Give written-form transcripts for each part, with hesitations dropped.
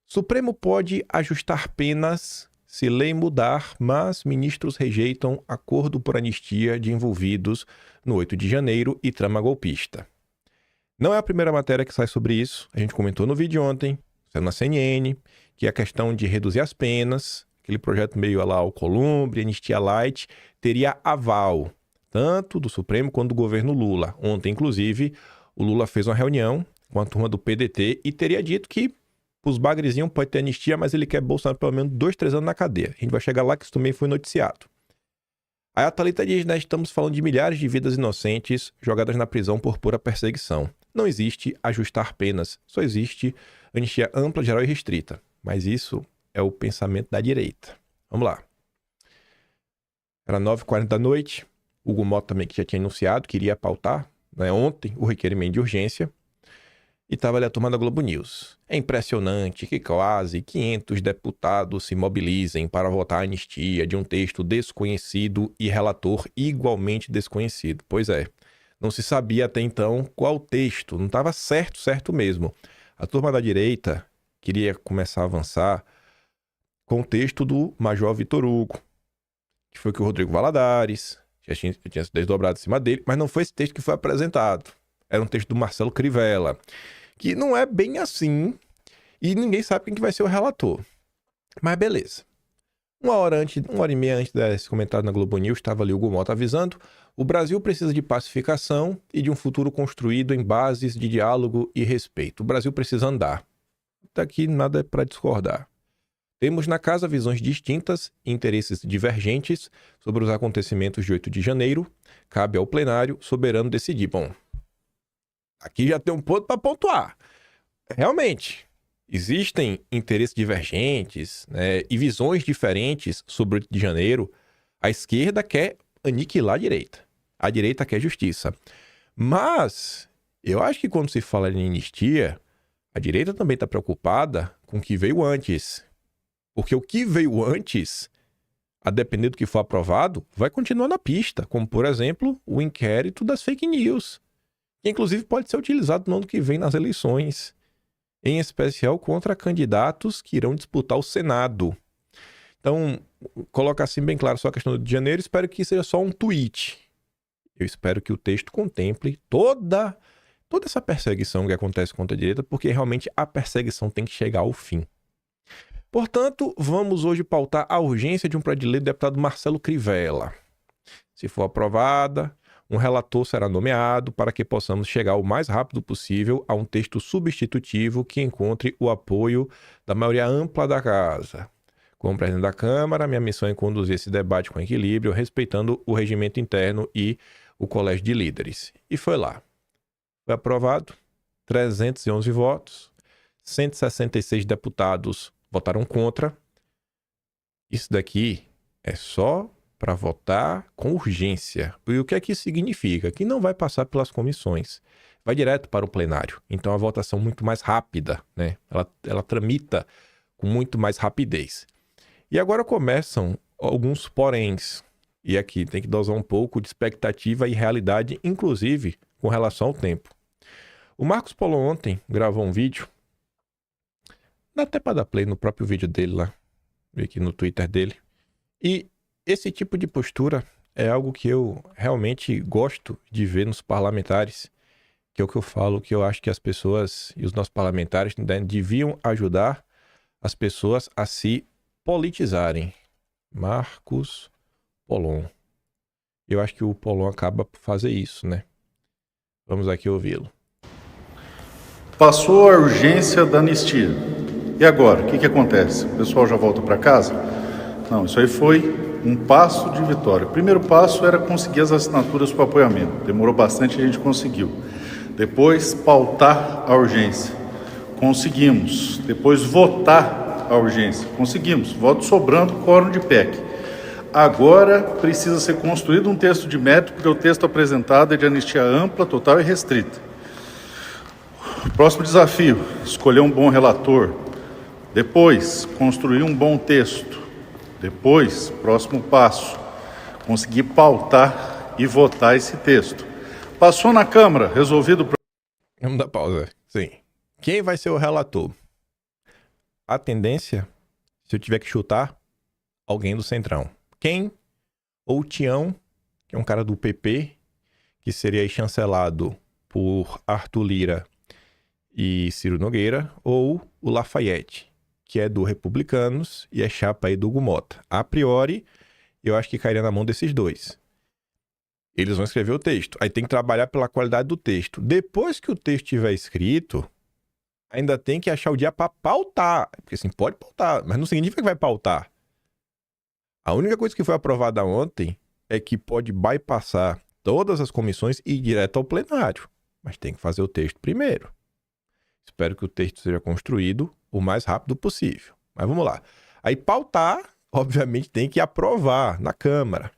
Supremo pode ajustar penas se lei mudar, mas ministros rejeitam acordo por anistia de envolvidos no 8 de janeiro e trama golpista. Não é a primeira matéria que sai sobre isso. A gente comentou no vídeo ontem, saiu na CNN, que a questão de reduzir as penas, aquele projeto meio lá Alcolumbre, Anistia Light, teria aval, tanto do Supremo quanto do governo Lula. Ontem, inclusive, o Lula fez uma reunião com a turma do PDT e teria dito que os bagrezinhos pode ter anistia, mas ele quer Bolsonaro pelo menos 2, 3 anos na cadeia. A gente vai chegar lá que isso também foi noticiado. Aí a Thalita diz, né, estamos falando de milhares de vidas inocentes jogadas na prisão por pura perseguição. Não existe ajustar penas, só existe anistia ampla, geral e restrita. Mas isso é o pensamento da direita. Vamos lá. Era 9h40 da noite. Hugo Mota também que já tinha anunciado que iria pautar, né, ontem o requerimento de urgência. E estava ali a turma da Globo News. É impressionante que quase 500 deputados se mobilizem para votar a anistia de um texto desconhecido e relator igualmente desconhecido. Pois é, não se sabia até então qual texto, não estava certo mesmo. A turma da direita queria começar a avançar com o texto do Major Vitor Hugo, que foi que o Rodrigo Valadares já tinha se desdobrado em cima dele, mas não foi esse texto que foi apresentado. Era um texto do Marcelo Crivella, que não é bem assim e ninguém sabe quem que vai ser o relator. Mas beleza. Uma hora e meia antes desse comentário na Globo News, estava ali o Hugo Mota avisando: o Brasil precisa de pacificação e de um futuro construído em bases de diálogo e respeito. O Brasil precisa andar. Daqui nada é para discordar. Temos na casa visões distintas e interesses divergentes sobre os acontecimentos de 8 de janeiro. Cabe ao plenário soberano decidir. Bom, aqui já tem um ponto para pontuar. Realmente, existem interesses divergentes, né, e visões diferentes sobre o 8 de janeiro. A esquerda quer aniquilar a direita quer justiça. Mas eu acho que quando se fala em anistia, a direita também está preocupada com o que veio antes. Porque o que veio antes, a depender do que for aprovado, vai continuar na pista. Como, por exemplo, o inquérito das fake news, que inclusive pode ser utilizado no ano que vem nas eleições, em especial contra candidatos que irão disputar o Senado. Então, coloca assim bem claro só a questão do Rio de Janeiro, espero que seja só um tweet. Eu espero que o texto contemple toda essa perseguição que acontece contra a direita, porque realmente a perseguição tem que chegar ao fim. Portanto, vamos hoje pautar a urgência de um projeto de lei do deputado Marcelo Crivella. Se for aprovada, um relator será nomeado para que possamos chegar o mais rápido possível a um texto substitutivo que encontre o apoio da maioria ampla da casa. Como presidente da Câmara, minha missão é conduzir esse debate com equilíbrio, respeitando o regimento interno e o colégio de líderes. E foi lá. Foi aprovado, 311 votos, 166 deputados votaram contra. Isso daqui é só para votar com urgência. E o que é que isso significa? Que não vai passar pelas comissões. Vai direto para o plenário. Então, a votação muito mais rápida, né? Ela tramita com muito mais rapidez. E agora começam alguns poréns. E aqui tem que dosar um pouco de expectativa e realidade, inclusive com relação ao tempo. O Marcos Polo ontem gravou um vídeo. Dá até para dar play no próprio vídeo dele lá, aqui no Twitter dele. E esse tipo de postura é algo que eu realmente gosto de ver nos parlamentares, que é o que eu falo, que eu acho que as pessoas e os nossos parlamentares deviam ajudar as pessoas a se politizarem. Marcos Polon. Eu acho que o Polon acaba por fazer isso, né? Vamos aqui ouvi-lo. Passou a urgência da anistia. E agora, o que acontece? O pessoal já volta para casa? Não, isso aí foi um passo de vitória. O primeiro passo era conseguir as assinaturas para apoiamento. Demorou bastante e a gente conseguiu. Depois, pautar a urgência. Conseguimos. Depois, votar a urgência. Conseguimos. Voto sobrando, quórum de PEC. Agora, precisa ser construído um texto de mérito, porque o texto apresentado é de anistia ampla, total e restrita. Próximo desafio, escolher um bom relator. Depois, construir um bom texto. Depois, próximo passo, conseguir pautar e votar esse texto. Passou na Câmara, resolvido o problema. Vamos dar pausa. Sim. Quem vai ser o relator? a tendência, se eu tiver que chutar, alguém do Centrão. Quem? Ou o Tião, que é um cara do PP, que seria aí chancelado por Arthur Lira e Ciro Nogueira, ou o Lafayette, que é do Republicanos e é chapa aí do Hugo Mota. A priori, eu acho que cairia na mão desses dois. Eles vão escrever o texto. Aí tem que trabalhar pela qualidade do texto. Depois que o texto estiver escrito, ainda tem que achar o dia para pautar. Porque assim, pode pautar, mas não significa que vai pautar. A única coisa que foi aprovada ontem é que pode bypassar todas as comissões e ir direto ao plenário. Mas tem que fazer o texto primeiro. Espero que o texto seja construído o mais rápido possível. Mas vamos lá. Aí pautar, obviamente, tem que aprovar na Câmara.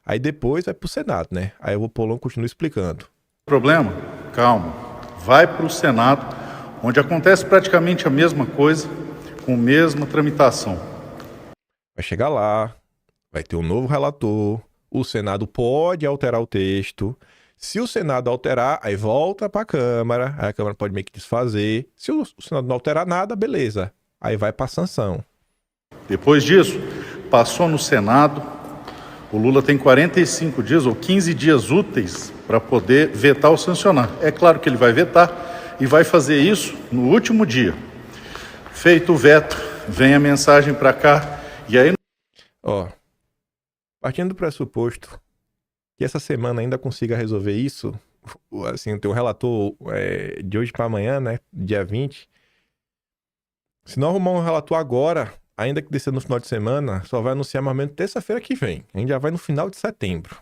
Aí depois vai para o Senado, né? Aí o Polon continua explicando. Problema? Calma. Vai para o Senado, onde acontece praticamente a mesma coisa, com a mesma tramitação. Vai chegar lá, vai ter um novo relator, o Senado pode alterar o texto. Se o Senado alterar, aí volta para a Câmara, aí a Câmara pode meio que desfazer. Se o Senado não alterar nada, beleza. Aí vai para a sanção. Depois disso, passou no Senado. O Lula tem 45 dias ou 15 dias úteis para poder vetar ou sancionar. É claro que ele vai vetar e vai fazer isso no último dia. Feito o veto, vem a mensagem para cá e aí... Partindo do pressuposto que essa semana ainda consiga resolver isso, assim, tem um relator de hoje para amanhã, né, dia 20. Se não arrumar um relator agora, ainda que descer no final de semana, só vai anunciar mais ou menos terça-feira que vem. A gente já vai no final de setembro.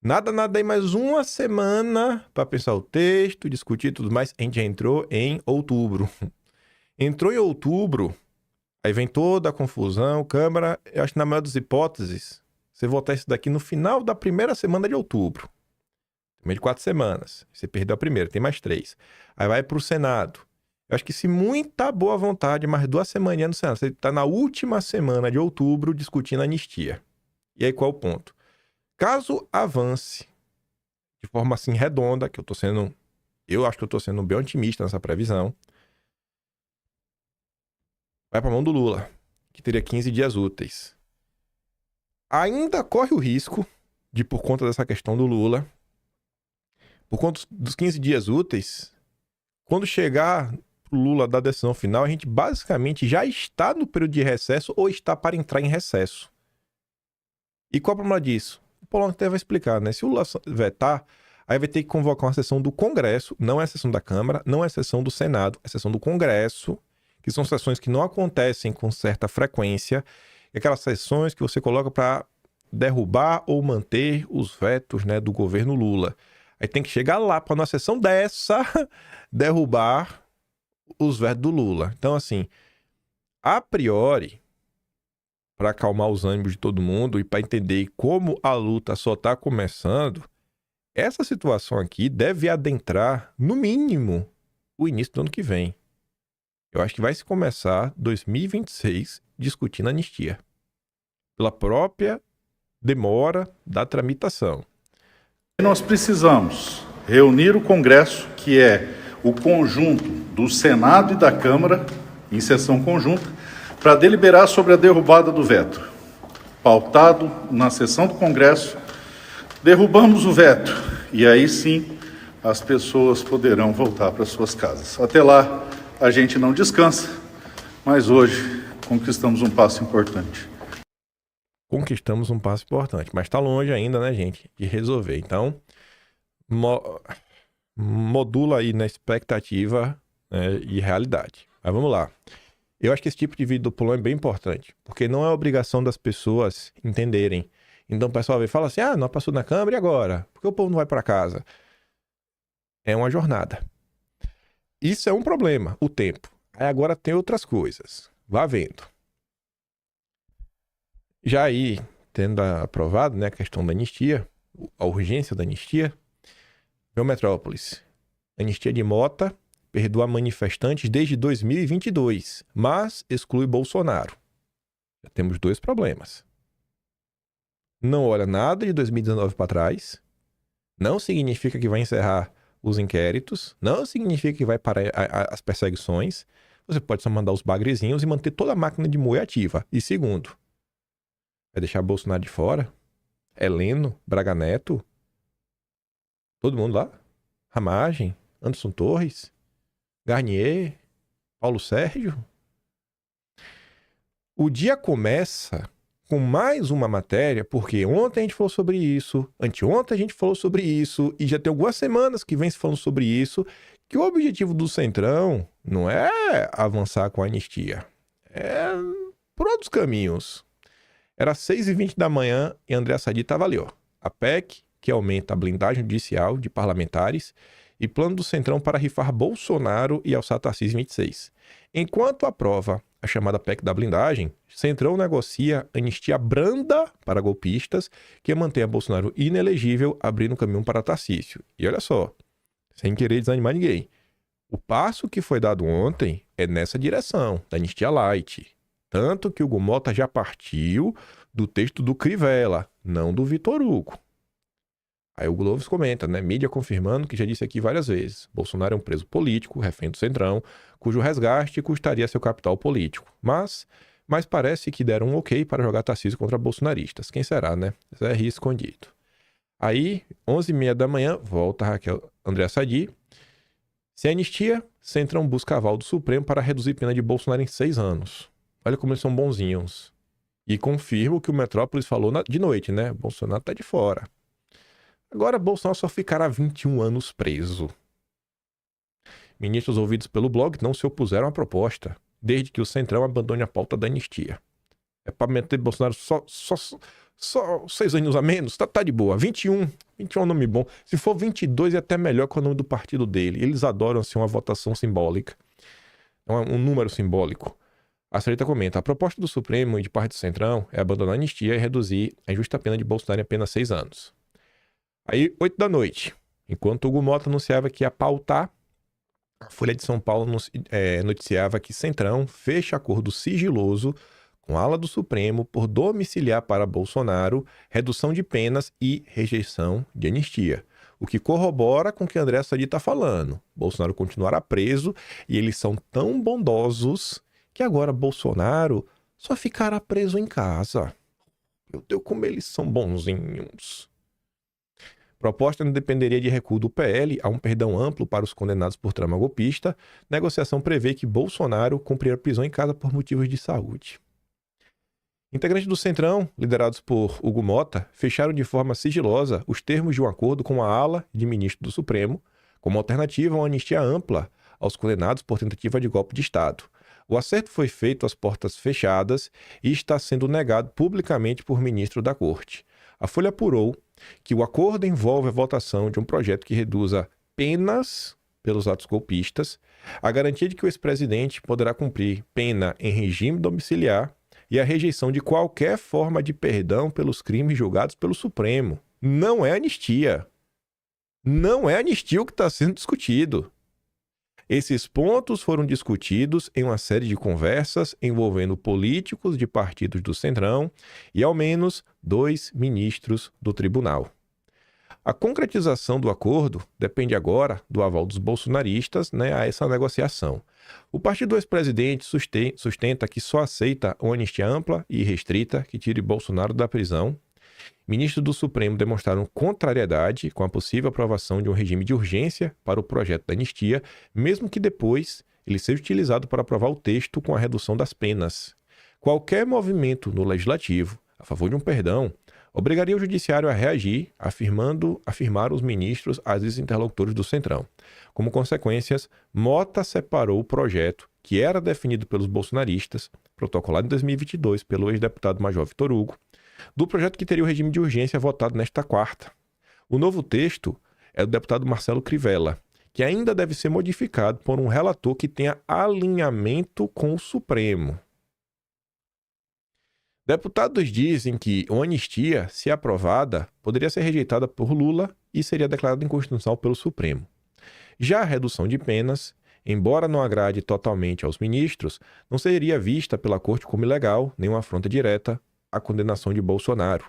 Nada aí, mais uma semana para pensar o texto, discutir tudo mais. A gente já entrou em outubro. Entrou em outubro, aí vem toda a confusão, Câmara, eu acho que na maior das hipóteses, você votar isso daqui no final da primeira semana de outubro. Meio de 4 semanas. Você perdeu a primeira, tem mais 3. Aí vai para o Senado. Eu acho que se muita boa vontade, mais 2 semaninhas no Senado, você está na última semana de outubro discutindo a anistia. E aí qual é o ponto? Caso avance de forma assim redonda, que eu acho que eu estou sendo bem otimista nessa previsão, vai para a mão do Lula, que teria 15 dias úteis. Ainda corre o risco de, por conta dessa questão do Lula, por conta dos 15 dias úteis, quando chegar pro Lula da decisão final, a gente basicamente já está no período de recesso ou está para entrar em recesso. E qual é o problema disso? O Polon até vai explicar, né? Se o Lula vetar, aí vai ter que convocar uma sessão do Congresso, não é a sessão da Câmara, não é a sessão do Senado, é a sessão do Congresso, que são sessões que não acontecem com certa frequência, e aquelas sessões que você coloca para derrubar ou manter os vetos, né, do governo Lula. Aí tem que chegar lá para, numa sessão dessa, derrubar os vetos do Lula. Então, assim, a priori, para acalmar os ânimos de todo mundo e para entender como a luta só está começando, essa situação aqui deve adentrar, no mínimo, o início do ano que vem. Eu acho que vai se começar 2026 discutindo a anistia. Pela própria demora da tramitação. Nós precisamos reunir o Congresso, que é o conjunto do Senado e da Câmara, em sessão conjunta, para deliberar sobre a derrubada do veto. Pautado na sessão do Congresso, derrubamos o veto e aí sim as pessoas poderão voltar para suas casas. Até lá a gente não descansa, mas hoje conquistamos um passo importante. Conquistamos um passo importante, mas está longe ainda, né, gente, de resolver. Então, modula aí na expectativa, né, e realidade. Mas vamos lá. Eu acho que esse tipo de vídeo do Polon é bem importante, porque não é obrigação das pessoas entenderem. Então o pessoal vem e fala assim, não passou na Câmara e agora? Por que o povo não vai para casa? É uma jornada. Isso é um problema, o tempo. Aí agora tem outras coisas. Vá vendo. Já aí, tendo aprovado, né, a questão da anistia, a urgência da anistia, Metrópolis, anistia de Mota, perdoa manifestantes desde 2022, mas exclui Bolsonaro. Já temos 2 problemas. Não olha nada de 2019 para trás, não significa que vai encerrar os inquéritos, não significa que vai parar as perseguições, você pode só mandar os bagrezinhos e manter toda a máquina de moer ativa. E segundo, vai deixar Bolsonaro de fora? Heleno, Braga Neto, todo mundo lá? Ramagem, Anderson Torres, Garnier, Paulo Sérgio? O dia começa com mais uma matéria, porque ontem a gente falou sobre isso, anteontem a gente falou sobre isso, e já tem algumas semanas que vem se falando sobre isso, que o objetivo do Centrão não é avançar com a anistia, é por outros caminhos. Era 6h20 da manhã e André Sadi estava ali, ó. A PEC, que aumenta a blindagem judicial de parlamentares, e plano do Centrão para rifar Bolsonaro e alçar Tarcísio em 26. Enquanto aprova a chamada PEC da blindagem, Centrão negocia anistia branda para golpistas que mantém a Bolsonaro inelegível, abrindo caminho para Tarcísio. E olha só, sem querer desanimar ninguém, o passo que foi dado ontem é nessa direção, da anistia light. Tanto que o Hugo Mota já partiu do texto do Crivella, não do Vitor Hugo. Aí o Gloves comenta, né? Mídia confirmando que já disse aqui várias vezes. Bolsonaro é um preso político, refém do Centrão, cujo resgate custaria seu capital político. Mas parece que deram um ok para jogar Tarcísio contra bolsonaristas. Quem será, né? Zé Ri escondido. Aí, 11h30 da manhã, volta Raquel André Sadi. Sem anistia, Centrão busca aval do Supremo para reduzir pena de Bolsonaro em 6 anos. Olha como eles são bonzinhos. E confirma o que o Metrópolis falou de noite, né? Bolsonaro tá de fora. Agora, Bolsonaro só ficará 21 anos preso. Ministros ouvidos pelo blog não se opuseram à proposta, desde que o Centrão abandone a pauta da anistia. É para meter Bolsonaro só 6 anos a menos? Tá de boa. 21 é um nome bom. Se for 22 é até melhor que o nome do partido dele. Eles adoram assim, uma votação simbólica. Um número simbólico. A Sarita comenta, a proposta do Supremo e de parte do Centrão é abandonar a anistia e reduzir a injusta pena de Bolsonaro em apenas 6 anos. Aí, 8 da noite, enquanto o Hugo Mota anunciava que ia pautar, a Folha de São Paulo noticiava que Centrão fecha acordo sigiloso com a ala do Supremo por domiciliar para Bolsonaro redução de penas e rejeição de anistia. O que corrobora com o que André Sadi está falando. Bolsonaro continuará preso e eles são tão bondosos que agora Bolsonaro só ficará preso em casa. Meu Deus, como eles são bonzinhos. Proposta não dependeria de recuo do PL, há um perdão amplo para os condenados por trama golpista. Negociação prevê que Bolsonaro cumprirá prisão em casa por motivos de saúde. Integrantes do Centrão, liderados por Hugo Mota, fecharam de forma sigilosa os termos de um acordo com a ala de ministro do Supremo, como alternativa a uma anistia ampla aos condenados por tentativa de golpe de Estado. O acerto foi feito às portas fechadas e está sendo negado publicamente por ministro da Corte. A Folha apurou que o acordo envolve a votação de um projeto que reduza penas pelos atos golpistas, a garantia de que o ex-presidente poderá cumprir pena em regime domiciliar e a rejeição de qualquer forma de perdão pelos crimes julgados pelo Supremo. Não é anistia. Não é anistia o que está sendo discutido. Esses pontos foram discutidos em uma série de conversas envolvendo políticos de partidos do Centrão e ao menos 2 ministros do tribunal. A concretização do acordo depende agora do aval dos bolsonaristas, a essa negociação. O partido do ex-presidente sustenta que só aceita uma anistia ampla e restrita que tire Bolsonaro da prisão. Ministros do Supremo demonstraram contrariedade com a possível aprovação de um regime de urgência para o projeto da anistia, mesmo que depois ele seja utilizado para aprovar o texto com a redução das penas. Qualquer movimento no Legislativo a favor de um perdão obrigaria o Judiciário a reagir, afirmaram os ministros às interlocutores do Centrão. Como consequências, Mota separou o projeto, que era definido pelos bolsonaristas, protocolado em 2022 pelo ex-deputado Major Vitor Hugo, do projeto que teria o regime de urgência votado nesta quarta. O novo texto é do deputado Marcelo Crivella, que ainda deve ser modificado por um relator que tenha alinhamento com o Supremo. Deputados dizem que uma anistia, se aprovada, poderia ser rejeitada por Lula e seria declarada inconstitucional pelo Supremo. Já a redução de penas, embora não agrade totalmente aos ministros, não seria vista pela Corte como ilegal, nem uma afronta direta à condenação de Bolsonaro.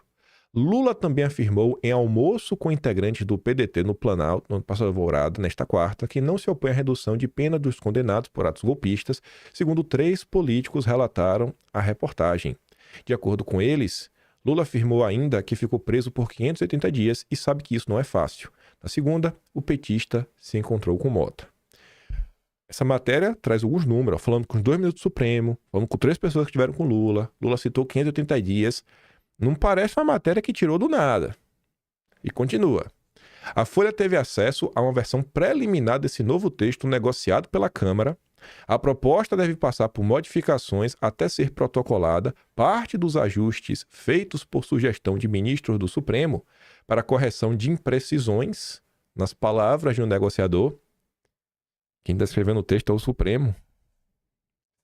Lula também afirmou em almoço com integrantes do PDT no Planalto, no Paço da Alvorada, nesta quarta, que não se opõe à redução de pena dos condenados por atos golpistas, segundo 3 políticos relataram à reportagem. De acordo com eles, Lula afirmou ainda que ficou preso por 580 dias e sabe que isso não é fácil. Na segunda, o petista se encontrou com Mota. Essa matéria traz alguns números, falando com os 2 ministros do Supremo, falando com 3 pessoas que estiveram com Lula. Lula citou 580 dias. Não parece uma matéria que tirou do nada. E continua. A Folha teve acesso a uma versão preliminar desse novo texto negociado pela Câmara. A proposta deve passar por modificações até ser protocolada. Parte dos ajustes feitos por sugestão de ministros do Supremo para correção de imprecisões, nas palavras de um negociador. Quem está escrevendo o texto é o Supremo.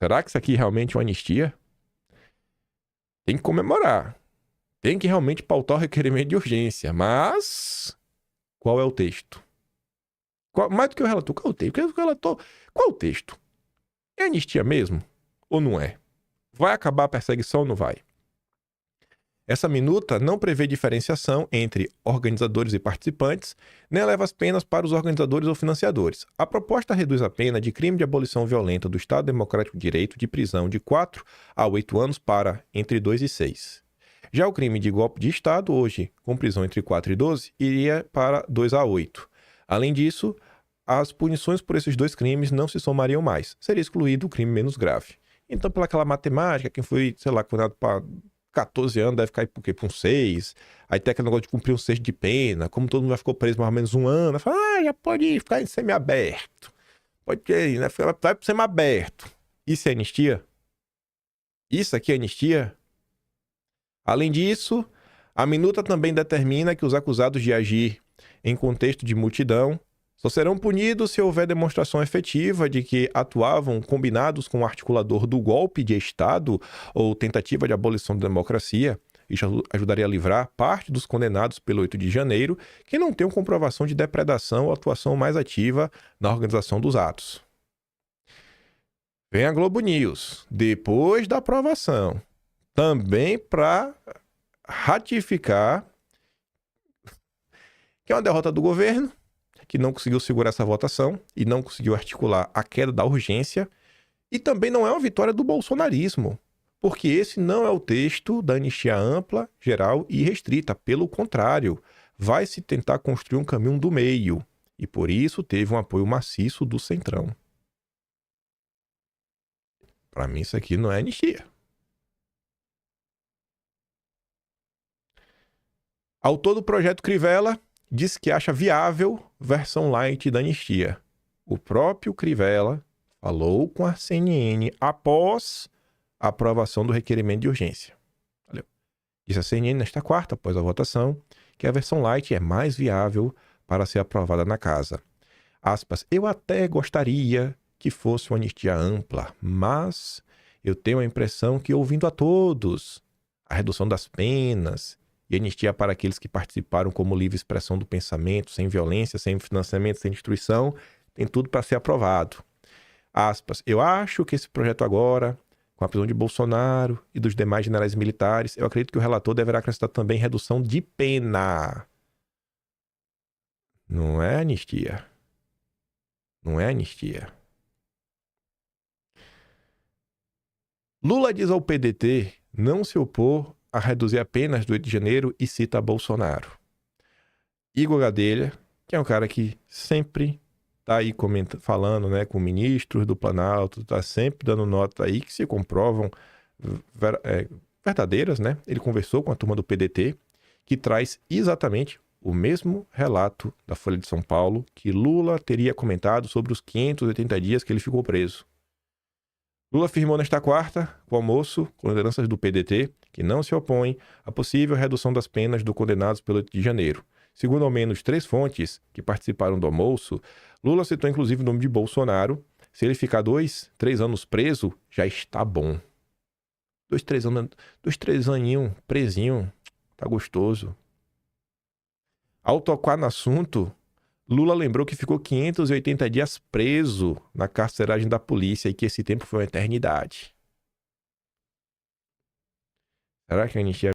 Será que isso aqui realmente é uma anistia? Tem que comemorar. Tem que realmente pautar o requerimento de urgência. Mas qual é o texto? Mais do que o relator, qual é o texto? Qual é o texto? É anistia mesmo? Ou não é? Vai acabar a perseguição ou não vai? Essa minuta não prevê diferenciação entre organizadores e participantes, nem eleva as penas para os organizadores ou financiadores. A proposta reduz a pena de crime de abolição violenta do Estado Democrático de Direito de prisão de 4 a 8 anos para entre 2 e 6. Já o crime de golpe de Estado, hoje com prisão entre 4 e 12, iria para 2 a 8. Além disso, as punições por esses 2 crimes não se somariam mais. Seria excluído o crime menos grave. Então, pelaquela matemática, quem foi, condenado para 14 anos deve cair por quê? Por um 6. Aí tem aquele negócio de cumprir um 6 de pena. Como todo mundo já ficou preso mais ou menos 1 ano, fala, já pode ficar em semiaberto. Pode ir, né? Vai pro semiaberto. Isso é anistia? Isso aqui é anistia? Além disso, a minuta também determina que os acusados de agir em contexto de multidão só serão punidos se houver demonstração efetiva de que atuavam combinados com o articulador do golpe de Estado ou tentativa de abolição da democracia. Isso ajudaria a livrar parte dos condenados pelo 8 de janeiro que não tenham comprovação de depredação ou atuação mais ativa na organização dos atos. Vem a Globo News, depois da aprovação, também para ratificar que é uma derrota do governo, que não conseguiu segurar essa votação e não conseguiu articular a queda da urgência, e também não é uma vitória do bolsonarismo, porque esse não é o texto da anistia ampla, geral e restrita. Pelo contrário, vai se tentar construir um caminho do meio, e por isso teve um apoio maciço do Centrão. Para mim isso aqui não é anistia. Autor do projeto Crivella diz que acha viável versão light da anistia. O próprio Crivella falou com a CNN após a aprovação do requerimento de urgência. Valeu. Disse a CNN nesta quarta, após a votação, que a versão light é mais viável para ser aprovada na casa. Aspas, eu até gostaria que fosse uma anistia ampla, mas eu tenho a impressão que, ouvindo a todos, a redução das penas e anistia para aqueles que participaram como livre expressão do pensamento, sem violência, sem financiamento, sem destruição, tem tudo para ser aprovado. Aspas, eu acho que esse projeto agora, com a prisão de Bolsonaro e dos demais generais militares, eu acredito que o relator deverá acrescentar também redução de pena. Não é anistia. Não é anistia. Lula diz ao PDT não se opor a reduzir apenas do 8 de janeiro e cita Bolsonaro. Igor Gadelha, que é um cara que sempre está aí falando, né, com ministros do Planalto, está sempre dando nota aí que se comprovam verdadeiras, né? Ele conversou com a turma do PDT, que traz exatamente o mesmo relato da Folha de São Paulo que Lula teria comentado sobre os 580 dias que ele ficou preso. Lula afirmou nesta quarta, com almoço, com lideranças do PDT, que não se opõe à possível redução das penas do condenados pelo 8 de janeiro. Segundo ao menos 3 fontes que participaram do almoço, Lula citou inclusive o nome de Bolsonaro. Se ele ficar 2, 3 anos preso, já está bom. 2, 3 aninhos presinho, tá gostoso. Ao tocar no assunto, Lula lembrou que ficou 580 dias preso na carceragem da polícia e que esse tempo foi uma eternidade. Será que a anistia